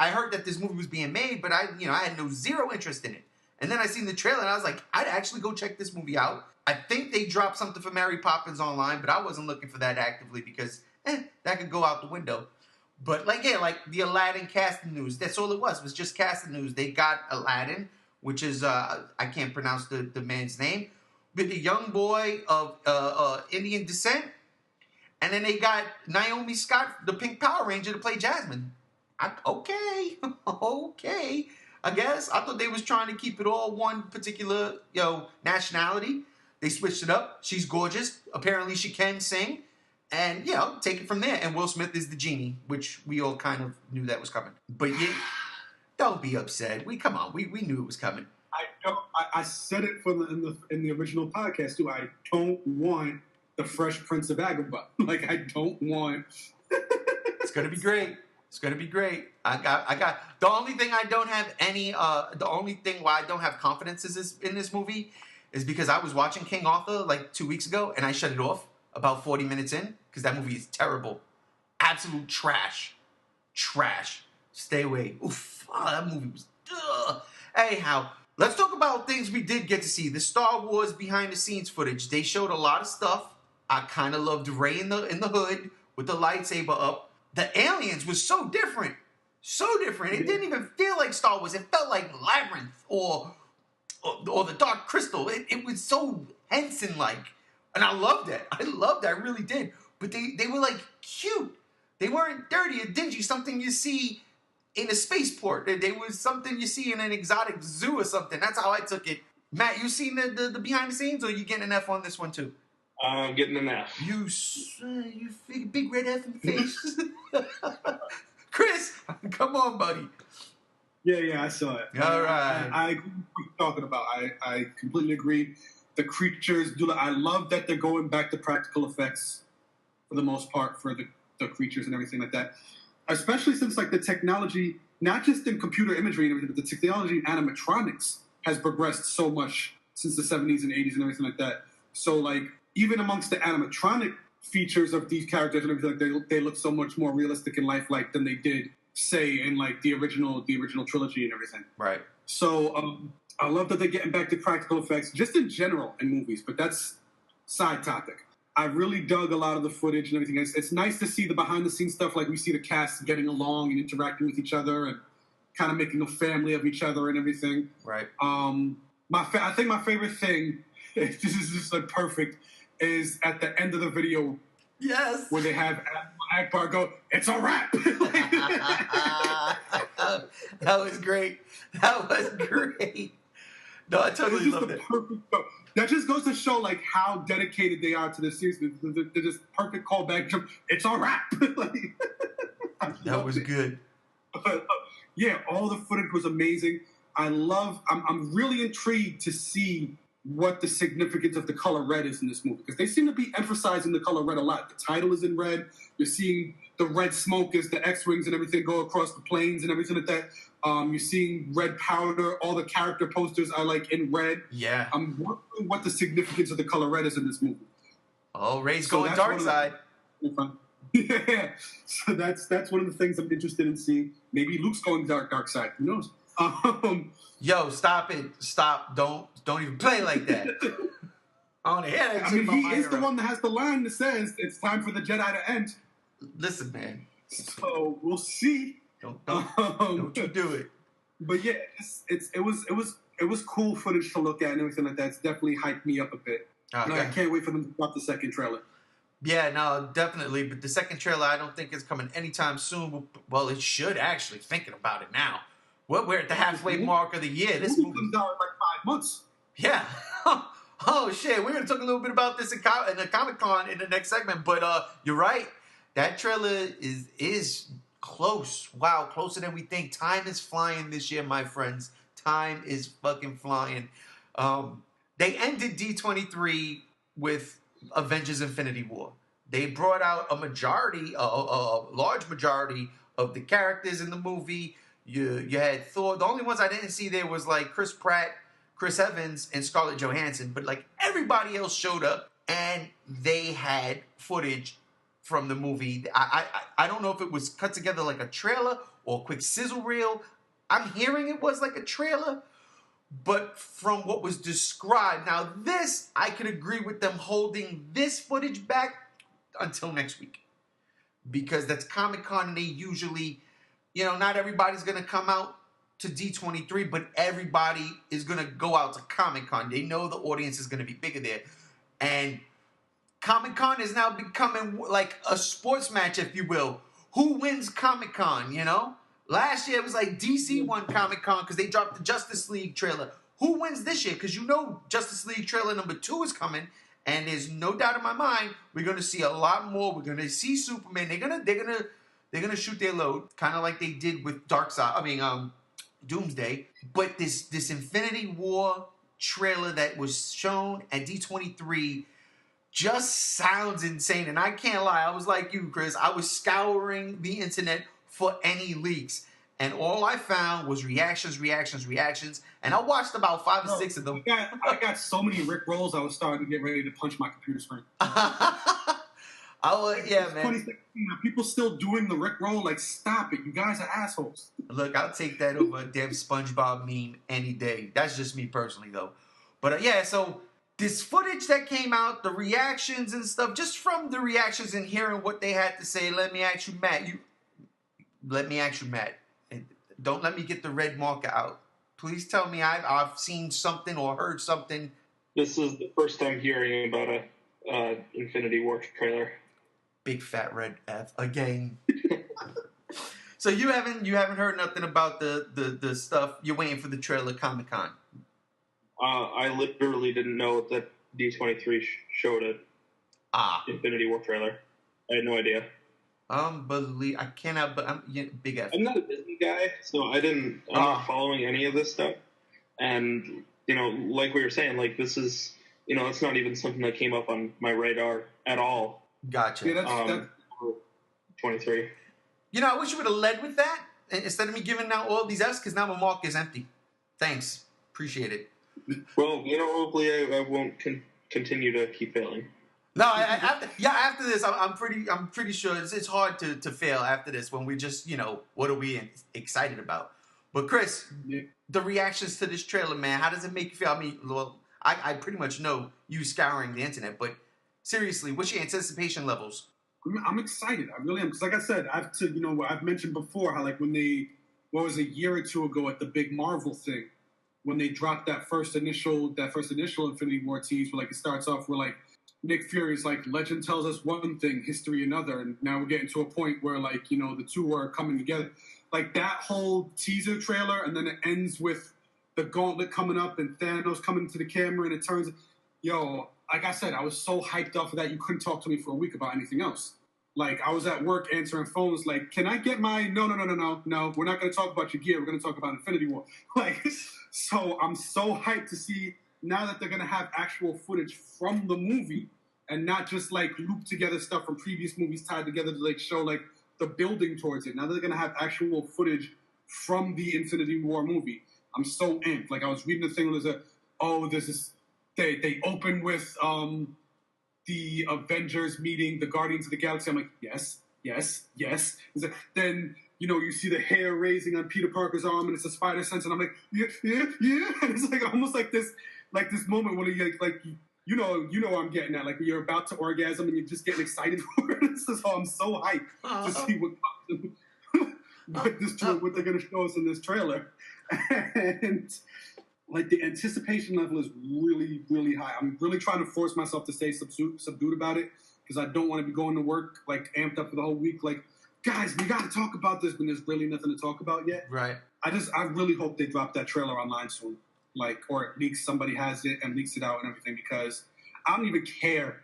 heard that this movie was being made, but I had zero interest in it. And then I seen the trailer, and I was like, I'd actually go check this movie out. I think they dropped something for Mary Poppins online, but I wasn't looking for that actively because that could go out the window. But like the Aladdin casting news, that's all it was. It was just casting news. They got Aladdin, which is I can't pronounce the man's name, but the young boy of Indian descent, and then they got Naomi Scott, the Pink Power Ranger, to play Jasmine. Okay, I guess I thought they was trying to keep it all one particular nationality. They switched it up. She's gorgeous. Apparently, she can sing. And, take it from there. And Will Smith is the genie, which we all kind of knew that was coming. But don't be upset. We knew it was coming. I said it in the original podcast too. I don't want the Fresh Prince of Agrabah. Like, I don't want. It's gonna be great. It's gonna be great. I got. The only thing I don't have the only thing why I don't have confidence in this movie is because I was watching King Arthur like 2 weeks ago and I shut it off about 40 minutes in because that movie is terrible, absolute trash. Stay away. Oof. Oh, that movie was. Ugh. Anyhow. Let's talk about things we did get to see. The Star Wars behind-the-scenes footage. They showed a lot of stuff. I kind of loved Rey in the hood with the lightsaber up. The aliens was so different. So different. It didn't even feel like Star Wars. It felt like Labyrinth or the Dark Crystal. It was so Henson-like. And I loved it. I really did. But they were like cute. They weren't dirty or dingy. Something you see in a spaceport. There was something you see in an exotic zoo or something. That's how I took it. Matt, you seen the behind the scenes, or you getting an F on this one too? I'm getting an F. You big red F in the face. Chris, come on, buddy. Yeah, I saw it. All right. I agree with what you're talking about. I completely agree. The creatures I love that they're going back to practical effects for the most part for the creatures and everything like that. Especially since, like, the technology, not just in computer imagery and everything, but the technology in animatronics has progressed so much since the 70s and 80s and everything like that. So, like, even amongst the animatronic features of these characters and everything, like, they look so much more realistic and lifelike than they did, say, in, like, the original trilogy and everything. Right. So, I love that they're getting back to practical effects, just in general in movies, but that's side topic. I really dug a lot of the footage and everything. It's nice to see the behind-the-scenes stuff, like we see the cast getting along and interacting with each other and kind of making a family of each other and everything. Right. I think my favorite thing, this is just like perfect, is at the end of the video. Yes. Where they have Akbar go, "It's a wrap." That was great. No, I totally loved it. That just goes to show, like, how dedicated they are to the series. They're just perfect callback. It's a wrap. That was good. Yeah, all the footage was amazing. I'm really intrigued to see what the significance of the color red is in this movie, because they seem to be emphasizing the color red a lot. The title is in red. You're seeing the red smoke as the X-Wings and everything go across the plains and everything like that. You're seeing red powder. All the character posters are, like, in red. Yeah. I'm wondering what the significance of the color red is in this movie. Oh, Rey's going dark side. Yeah. So that's one of the things I'm interested in seeing. Maybe Luke's going dark side. Who knows? Yo, stop it. Stop. Don't even play like that. I mean, he is the one that has the line that says it's time for the Jedi to end. Listen, man. So we'll see. Don't you do it. But yeah, it was cool footage to look at and everything like that. It's definitely hyped me up a bit. Okay. I can't wait for them to drop the second trailer. Yeah, no, definitely. But the second trailer, I don't think is coming anytime soon. Well, it should actually. Thinking about it now, we're at the halfway mark of the year. This movie comes out in like 5 months. Yeah. Oh shit, we're gonna talk a little bit about this in the Comic-Con in the next segment. But you're right. That trailer is close. Wow, closer than we think. Time is flying this year, my friends. Time is fucking flying. They ended D23 with Avengers Infinity War. They brought out a large majority of the characters in the movie. You had Thor. The only ones I didn't see there was like Chris Pratt, Chris Evans, and Scarlett Johansson. But like everybody else showed up, and they had footage from the movie. I don't know if it was cut together like a trailer or a quick sizzle reel. I'm hearing it was like a trailer, but from what was described, now this, I could agree with them holding this footage back until next week. Because that's Comic-Con, and they usually, not everybody's going to come out to D23, but everybody is going to go out to Comic-Con. They know the audience is going to be bigger there. And Comic-Con is now becoming like a sports match, if you will. Who wins Comic-Con, Last year, it was like DC won Comic-Con because they dropped the Justice League trailer. Who wins this year? Because Justice League trailer number 2 is coming, And there's no doubt in my mind we're gonna see a lot more. We're gonna see Superman. They're gonna shoot their load, kind of like they did with Doomsday. But this Infinity War trailer that was shown at D23 just sounds insane. And I can't lie, I was like you, Chris. I was scouring the internet for any leaks. And all I found was reactions. And I watched about 5 or 6 of them. I got so many Rick rolls, I was starting to get ready to punch my computer screen. Yeah, man. 2016, people still doing the Rick roll. Like, stop it. You guys are assholes. Look, I'll take that over a damn SpongeBob meme any day. That's just me personally, though. But yeah, so this footage that came out, the reactions and stuff, just from the reactions and hearing what they had to say, let me ask you, Matt. And don't let me get the red marker out. Please tell me I've seen something or heard something. This is the first time hearing about a Infinity War trailer. Big fat red F again. So you haven't heard nothing about the stuff. You're waiting for the trailer Comic-Con. I literally didn't know that D23 showed a Infinity War trailer. I had no idea. I cannot. But I'm big F. I'm not a Disney guy, so I'm not following any of this stuff. And like we were saying, like this is it's not even something that came up on my radar at all. Gotcha. Yeah, that's 23. I wish you would have led with that instead of me giving out all these Fs, because now my mark is empty. Thanks. Appreciate it. Well, hopefully I won't continue to keep failing. No, after this, I'm pretty sure it's hard to fail after this when we just, what are we excited about? But Chris, the reactions to this trailer, man, how does it make you feel? I mean, well, I pretty much know you scouring the internet, but seriously, what's your anticipation levels? I'm excited. I really am. Because like I said, I've mentioned before how like when a year or two ago at the big Marvel thing, when they dropped that first initial Infinity War tease, where like it starts off where like Nick Fury's like, legend tells us one thing, history another, and now we're getting to a point where like the two are coming together. Like that whole teaser trailer, and then it ends with the gauntlet coming up and Thanos coming to the camera, and it turns, like I said, I was so hyped off of that you couldn't talk to me for a week about anything else. Like I was at work answering phones, like, can I get my no, we're not going to talk about your gear, we're going to talk about Infinity War. Like, so I'm so hyped to see now that they're going to have actual footage from the movie and not just like loop together stuff from previous movies tied together to like show like the building towards it. Now they're going to have actual footage from the Infinity War movie. I'm so amped. Like I was reading the thing where they open with the Avengers meeting the Guardians of the Galaxy. I'm like, yes. Then you see the hair raising on Peter Parker's arm, and it's a spider sense, and I'm like, yeah. And it's like almost like this moment when you I'm getting at, like you're about to orgasm and you're just getting excited for it. So I'm so hyped to see what they're going to show us in this trailer, and like the anticipation level is really, really high. I'm really trying to force myself to stay subdued about it because I don't want to be going to work like amped up for the whole week. Like, guys, we got to talk about this when there's really nothing to talk about yet. Right. I really hope they drop that trailer online soon. Like, or at least somebody has it and leaks it out and everything, because I don't even care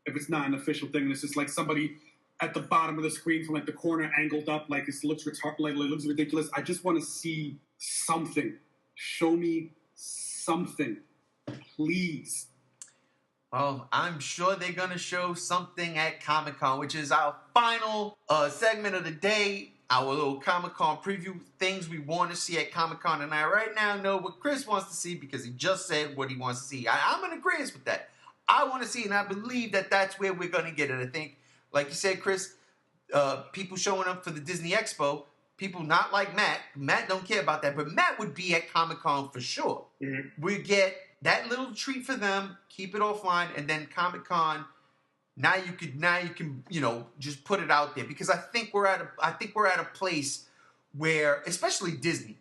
if it's not an official thing. And it's just like somebody at the bottom of the screen from like the corner angled up, like it looks ridiculous. I just want to see something. Show me something, please. Well, I'm sure they're going to show something at Comic-Con, which is our final segment of the day, our little Comic-Con preview, things we want to see at Comic-Con. And I right now know what Chris wants to see because he just said what he wants to see. I'm in agreement with that. I want to see, and I believe that that's where we're going to get it. I think, like you said, Chris, people showing up for the Disney Expo, people not like Matt. Matt don't care about that, but Matt would be at Comic-Con for sure. Mm-hmm. We get that little treat for them, keep it offline, and then Comic-Con. Now you can just put it out there, because I think we're at a place where, especially Disney,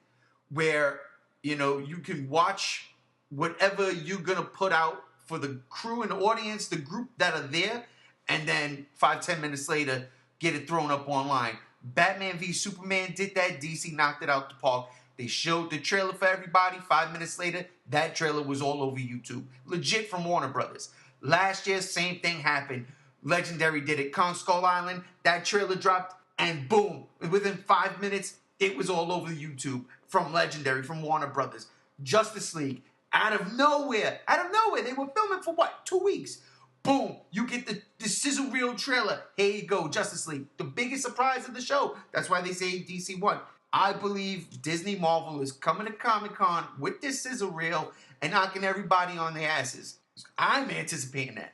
where you can watch whatever you're gonna put out for the crew and the audience, the group that are there, and then 5-10 minutes later get it thrown up online. Batman v Superman did that. DC knocked it out the park. They showed the trailer for everybody. 5 minutes later, that trailer was all over YouTube. Legit from Warner Brothers. Last year, same thing happened. Legendary did it. Kong Skull Island, that trailer dropped, and boom, within 5 minutes, it was all over YouTube from Legendary, from Warner Brothers. Justice League, out of nowhere, they were filming for what, 2 weeks? Boom, you get the sizzle reel trailer. Here you go, Justice League. The biggest surprise of the show. That's why they say DC won. I believe Disney Marvel is coming to Comic-Con with this sizzle reel and knocking everybody on their asses. I'm anticipating that.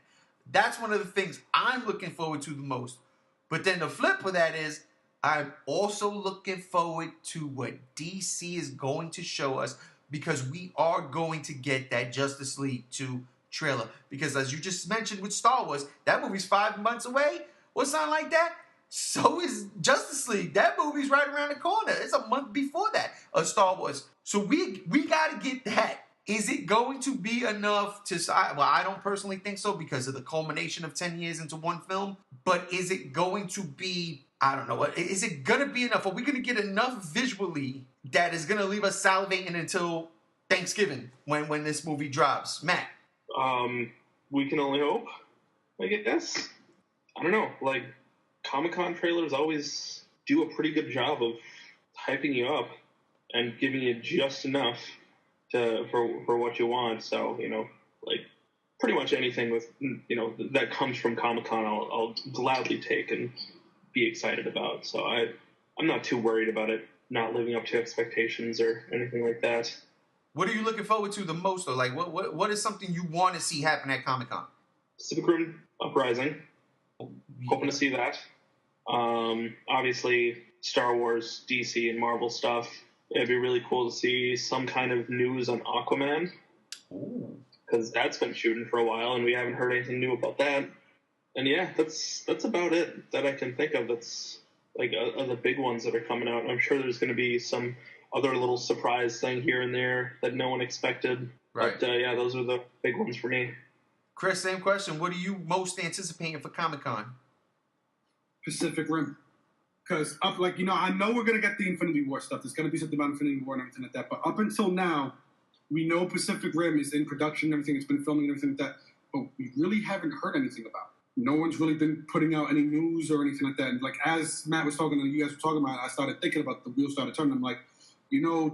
That's one of the things I'm looking forward to the most. But then the flip of that is, I'm also looking forward to what DC is going to show us, because we are going to get that Justice League 2 trailer. Because as you just mentioned with Star Wars, that movie's 5 months away or something like that. So is Justice League. That movie's right around the corner. It's a month before that of Star Wars. So we got to get that. Is it going to be enough to... Well, I don't personally think so because of the culmination of 10 years into one film. But is it going to be... I don't know. Is it going to be enough? Are we going to get enough visually that is going to leave us salivating until Thanksgiving when this movie drops? Matt? We can only hope, I guess. I don't know. Like, Comic-Con trailers always do a pretty good job of hyping you up and giving you just enough for what you want. So, like, pretty much anything with, that comes from Comic-Con, I'll gladly take and be excited about. So I'm not too worried about it not living up to expectations or anything like that. What are you looking forward to the most, or like what is something you want to see happen at Comic-Con? Pacific Rim Uprising. Hoping to see that. Obviously, Star Wars, DC, and Marvel stuff. It'd be really cool to see some kind of news on Aquaman. Because that's been shooting for a while, and we haven't heard anything new about that. And yeah, that's about it that I can think of. That's like of the big ones that are coming out. I'm sure there's going to be some other little surprise thing here and there that no one expected. Right. But yeah, those are the big ones for me. Chris, same question. What are you most anticipating for Comic-Con? Pacific Rim. Because I know we're going to get the Infinity War stuff. There's going to be something about Infinity War and everything like that. But up until now, we know Pacific Rim is in production and everything. It's been filming and everything like that. But we really haven't heard anything about it. No one's really been putting out any news or anything like that. And like, as Matt was talking and you guys were talking about it, I started thinking about the wheels started turning. I'm like,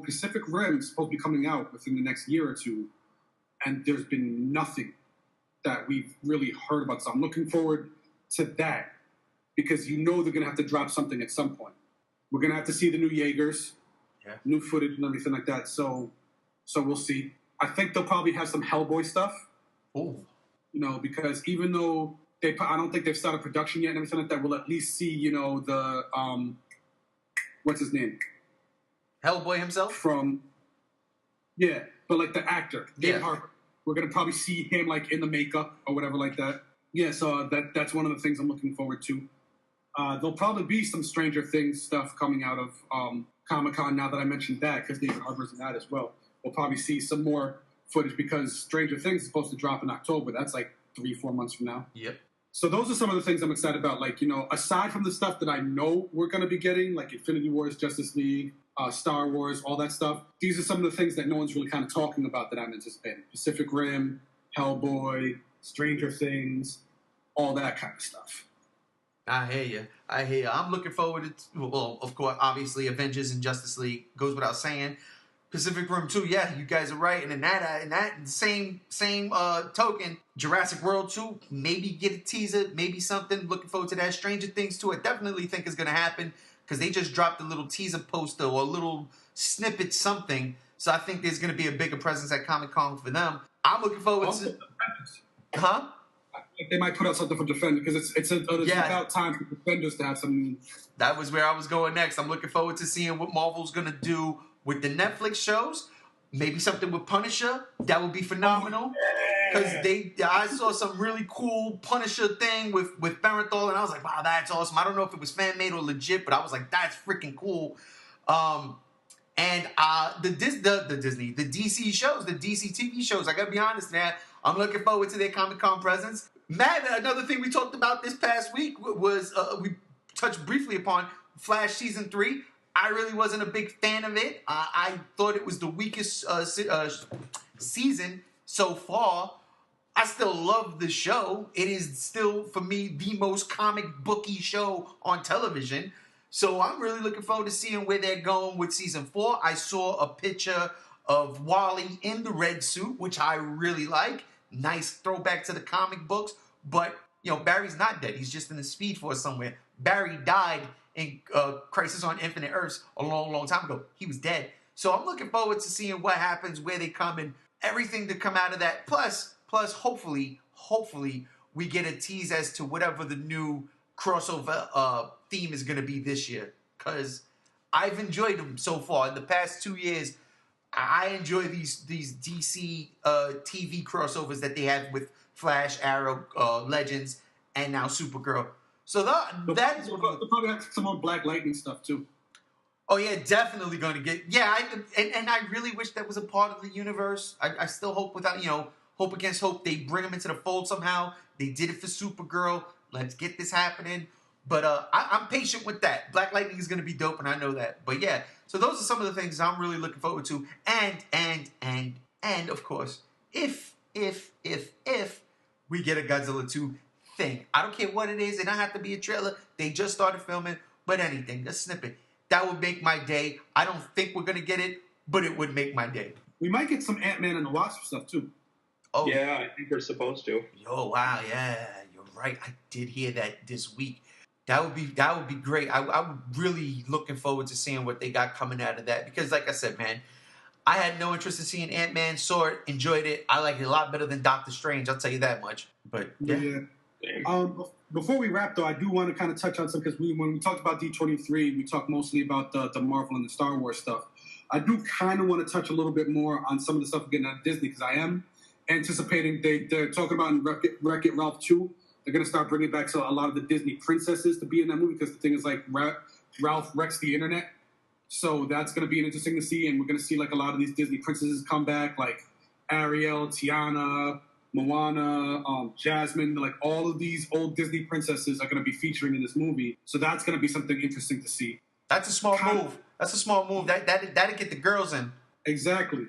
Pacific Rim is supposed to be coming out within the next year or two. And there's been nothing that we've really heard about. So I'm looking forward to that. Because they're going to have to drop something at some point. We're going to have to see the new Jaegers, new footage and everything like that. So we'll see. I think they'll probably have some Hellboy stuff. Oh. Because even though I don't think they've started production yet and everything like that, we'll at least see, the, what's his name? Hellboy himself? But like the actor, David Harbour. We're going to probably see him like in the makeup or whatever like that. Yeah, so that's one of the things I'm looking forward to. There'll probably be some Stranger Things stuff coming out of Comic-Con now that I mentioned that, because David Harbour's in that as well. We'll probably see some more footage because Stranger Things is supposed to drop in October. That's like 3-4 months from now. Yep. So those are some of the things I'm excited about. Like, aside from the stuff that I know we're going to be getting, like Infinity Wars, Justice League, Star Wars, all that stuff, these are some of the things that no one's really kind of talking about that I'm anticipating. Pacific Rim, Hellboy, Stranger Things, all that kind of stuff. I hear you. I'm looking forward to, well, of course, obviously, Avengers and Justice League goes without saying. Pacific Rim 2, yeah, you guys are right. And in that same token, Jurassic World 2, maybe get a teaser, maybe something. Looking forward to that. Stranger Things 2, I definitely think is going to happen because they just dropped a little teaser poster or a little snippet something. So I think there's going to be a bigger presence at Comic-Con for them. I'm looking forward to... Huh? They might put out something for Defenders because it's about time for Defenders to have some... That was where I was going next. I'm looking forward to seeing what Marvel's going to do with the Netflix shows. Maybe something with Punisher. That would be phenomenal. Because I saw some really cool Punisher thing with Bernthal, and I was like, wow, that's awesome. I don't know if it was fan-made or legit, but I was like, that's freaking cool. And the DC shows, the DC TV shows, I got to be honest, man, I'm looking forward to their Comic-Con presence. Matt, another thing we talked about this past week was, we touched briefly upon Flash Season 3. I really wasn't a big fan of it. I thought it was the weakest season so far. I still love the show. It is still, for me, the most comic booky show on television. So I'm really looking forward to seeing where they're going with season 4. I saw a picture of Wally in the red suit, which I really like. Nice throwback to the comic books. But, Barry's not dead. He's just in the Speed Force somewhere. Barry died in Crisis on Infinite Earths a long, long time ago. He was dead. So I'm looking forward to seeing what happens, where they come, and everything to come out of that. Plus, hopefully, we get a tease as to whatever the new crossover theme is going to be this year. Because I've enjoyed them so far. In the past 2 years, I enjoy these DC TV crossovers that they have with Flash, Arrow, Legends, and now Supergirl. So that is what they'll probably have some more Black Lightning stuff too. Oh yeah, definitely going to get. Yeah, and I really wish that was a part of the universe. I still hope without hope against hope they bring them into the fold somehow. They did it for Supergirl. Let's get this happening. But I'm patient with that. Black Lightning is going to be dope, and I know that. But yeah, so those are some of the things I'm really looking forward to. And of course, if we get a Godzilla 2 thing, I don't care what it is. It don't have to be a trailer. They just started filming, but anything, a snippet. That would make my day. I don't think we're going to get it, but it would make my day. We might get some Ant-Man and the Wasp stuff, too. Oh, yeah, I think we're supposed to. Yo, wow, yeah, you're right. I did hear that this week. That would be great. I'm really looking forward to seeing what they got coming out of that. Because, like I said, man, I had no interest in seeing Ant-Man. Saw it, enjoyed it. I like it a lot better than Doctor Strange, I'll tell you that much. But, yeah. Before we wrap, though, I do want to kind of touch on something, because when we talked about D23, we talked mostly about the Marvel and the Star Wars stuff. I do kind of want to touch a little bit more on some of the stuff we're getting out of Disney, because I am anticipating they're talking about in Wreck-It Ralph 2, they're going to start bringing back a lot of the Disney princesses to be in that movie, because the thing is, like, Ralph wrecks the internet. So that's going to be interesting to see, and we're going to see, like, a lot of these Disney princesses come back, like Ariel, Tiana, Moana, Jasmine, like all of these old Disney princesses are going to be featuring in this movie. So that's going to be something interesting to see. That's a small move. That's a small move. That'd get the girls in. Exactly.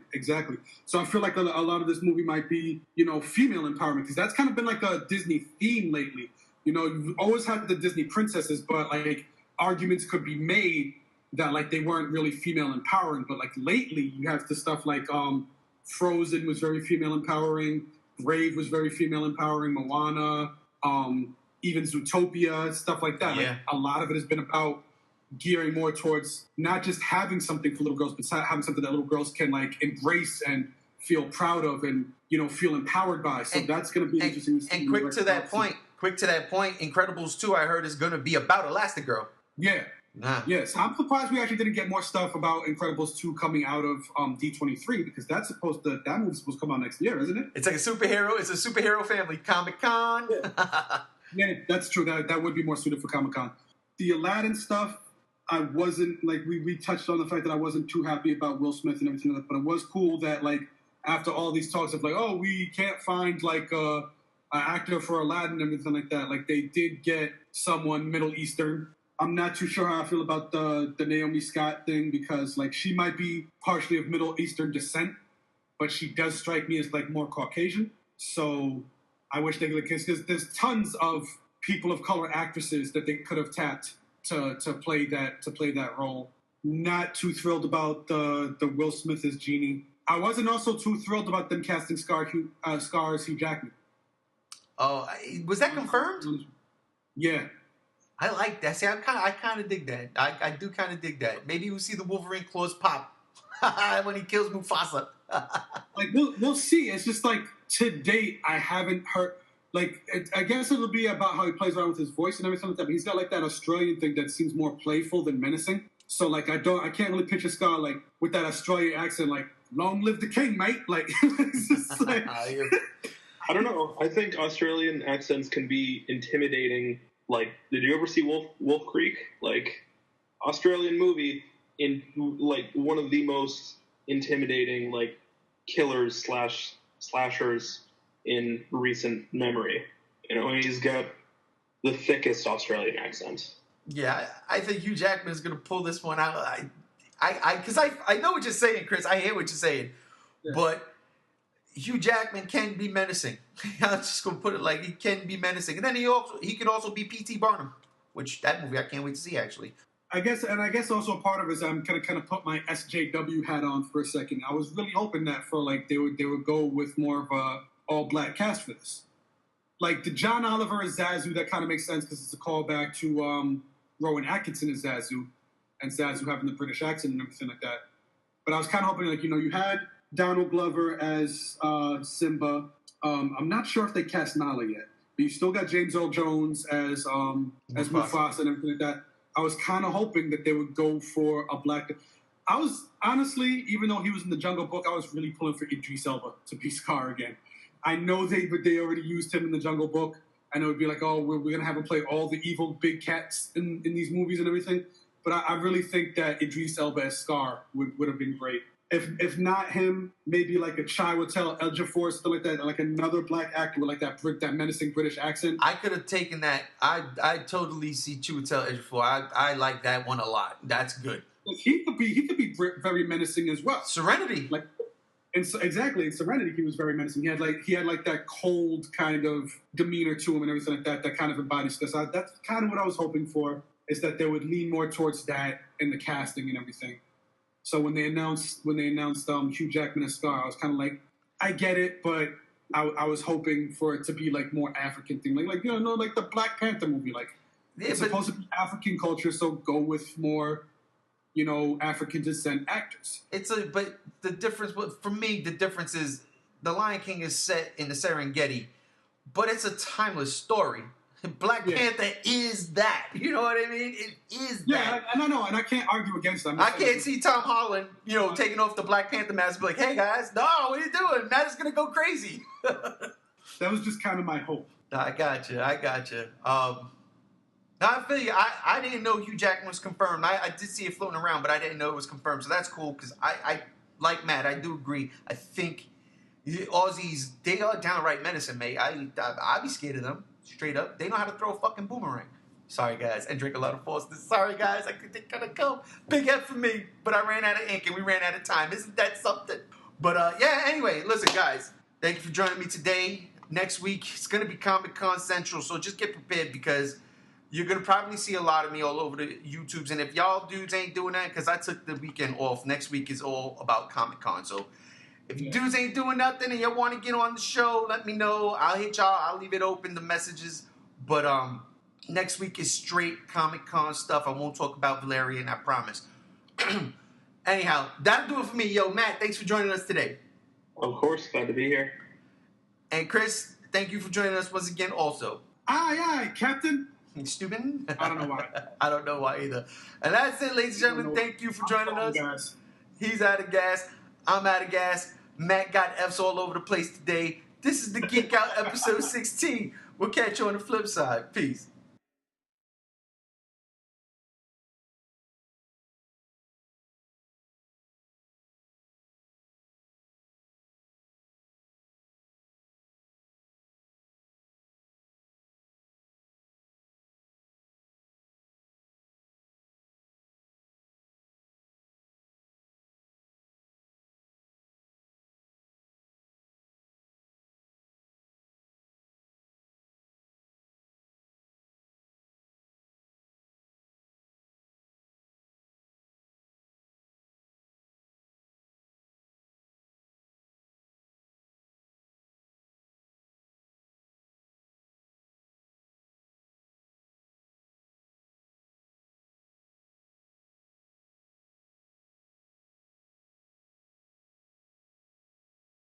So I feel like a lot of this movie might be, female empowerment, because that's kind of been like a Disney theme lately. You've always had the Disney princesses, but like arguments could be made that like they weren't really female empowering. But like lately, you have the stuff like Frozen was very female empowering. Brave was very female empowering. Moana, even Zootopia, stuff like that. Yeah. Like, a lot of it has been about gearing more towards not just having something for little girls, but having something that little girls can like embrace and feel proud of and feel empowered by. So that's going to be interesting. And quick to that point, Incredibles 2, I heard, is going to be about Elastigirl. Yeah. Nah. Yes, I'm surprised we actually didn't get more stuff about Incredibles 2 coming out of D23, because that movie's supposed to come out next year, isn't it? It's like a superhero family. Comic-Con. Yeah, that's true. That would be more suited for Comic-Con. The Aladdin stuff, I wasn't, like, we touched on the fact that I wasn't too happy about Will Smith and everything like that, but it was cool that, like, after all these talks of, like, oh, we can't find, like, an actor for Aladdin and everything like that, like, they did get someone Middle Eastern. I'm not too sure how I feel about the Naomi Scott thing, because like she might be partially of Middle Eastern descent, but she does strike me as like more Caucasian. So I wish they could, because there's tons of people of color actresses that they could have tapped to play that role. Not too thrilled about the Will Smith as Genie. I wasn't also too thrilled about them casting Scar as Hugh Jackman. Oh, was that confirmed? Yeah. I like that. See, I kind of dig that. I do kind of dig that. Maybe we'll see the Wolverine claws pop when he kills Mufasa. Like we'll see. It's just like to date, I haven't heard. Like I guess it'll be about how he plays around with his voice and everything like that. But he's got like that Australian thing that seems more playful than menacing. So like I can't really picture Scar like with that Australian accent. Like long live the king, mate. Like it's just like I don't know. I think Australian accents can be intimidating. Like, did you ever see Wolf Creek? Like, Australian movie in like one of the most intimidating like killers slashers in recent memory. He's got the thickest Australian accent. Yeah, I think Hugh Jackman is gonna pull this one out. Because I know what you're saying, Chris. I hear what you're saying, but Hugh Jackman can be menacing. I'm just gonna put it like he can be menacing, and then he could also be P.T. Barnum, which that movie I can't wait to see actually. I guess also part of it is I'm kind of put my SJW hat on for a second. I was really hoping that for like they would go with more of a all black cast for this. Like the John Oliver as Zazu, that kind of makes sense because it's a callback to Rowan Atkinson as Zazu, and Zazu having the British accent and everything like that. But I was kind of hoping, like, you had Donald Glover as Simba. I'm not sure if they cast Nala yet, but you still got James Earl Jones as Mufasa and everything like that. I was kind of hoping that they would go for a black. I was honestly, even though he was in the Jungle Book, I was really pulling for Idris Elba to be Scar again. I know they already used him in the Jungle Book. I know it'd be like, oh, we're gonna have him play all the evil big cats in these movies and everything. But I really think that Idris Elba as Scar would have been great. If not him, maybe like a Chiwetel Ejiofor, something like that, like another black actor with like that menacing British accent. I could have taken that. I totally see Chiwetel Ejiofor. I like that one a lot. That's good. He could be very menacing as well. Serenity, like, exactly in Serenity, he was very menacing. He had like that cold kind of demeanor to him and everything like that. That kind of embodies this. That's kind of what I was hoping for. Is that they would lean more towards that in the casting and everything. So when they announced Hugh Jackman as Scar, I was kind of like, I get it, but I was hoping for it to be like more African thing, like like the Black Panther movie, like it's supposed to be African culture, so go with more, African descent actors. But the difference, for me, the difference is the Lion King is set in the Serengeti, but it's a timeless story. Black Panther is that. You know what I mean? It is that. Yeah, and I know, and I can't argue against that. I can't see Tom Holland, taking off the Black Panther mask and be like, hey, guys, no, what are you doing? Matt is going to go crazy. That was just kind of my hope. I got you. I feel you. I didn't know Hugh Jackman was confirmed. I did see it floating around, but I didn't know it was confirmed. So that's cool because I like Matt, I do agree. I think Aussies, they are downright menacing, mate. I'd be scared of them. Straight up, they know how to throw a fucking boomerang. Sorry, guys, and drink a lot of Foster's. Sorry, guys, they gotta go. Big F for me, but I ran out of ink and we ran out of time. Isn't that something? But anyway, listen, guys, thank you for joining me today. Next week, it's gonna be Comic-Con Central, so just get prepared because you're gonna probably see a lot of me all over the YouTubes. And if y'all dudes ain't doing that, because I took the weekend off, next week is all about Comic-Con. So if you dudes ain't doing nothing and you want to get on the show, let me know. I'll hit y'all. I'll leave it open, the messages. But next week is straight Comic-Con stuff. I won't talk about Valerian, I promise. Anyhow, that'll do it for me. Yo, Matt, thanks for joining us today. Of course, glad to be here. And Chris, thank you for joining us once again also. Aye, Captain. You stupid? I don't know why. I don't know why either. And that's it, ladies and gentlemen. Thank you for joining us. Guys. He's out of gas. I'm out of gas. Matt got F's all over the place today. This is the Geek Out episode 16. We'll catch you on the flip side. Peace.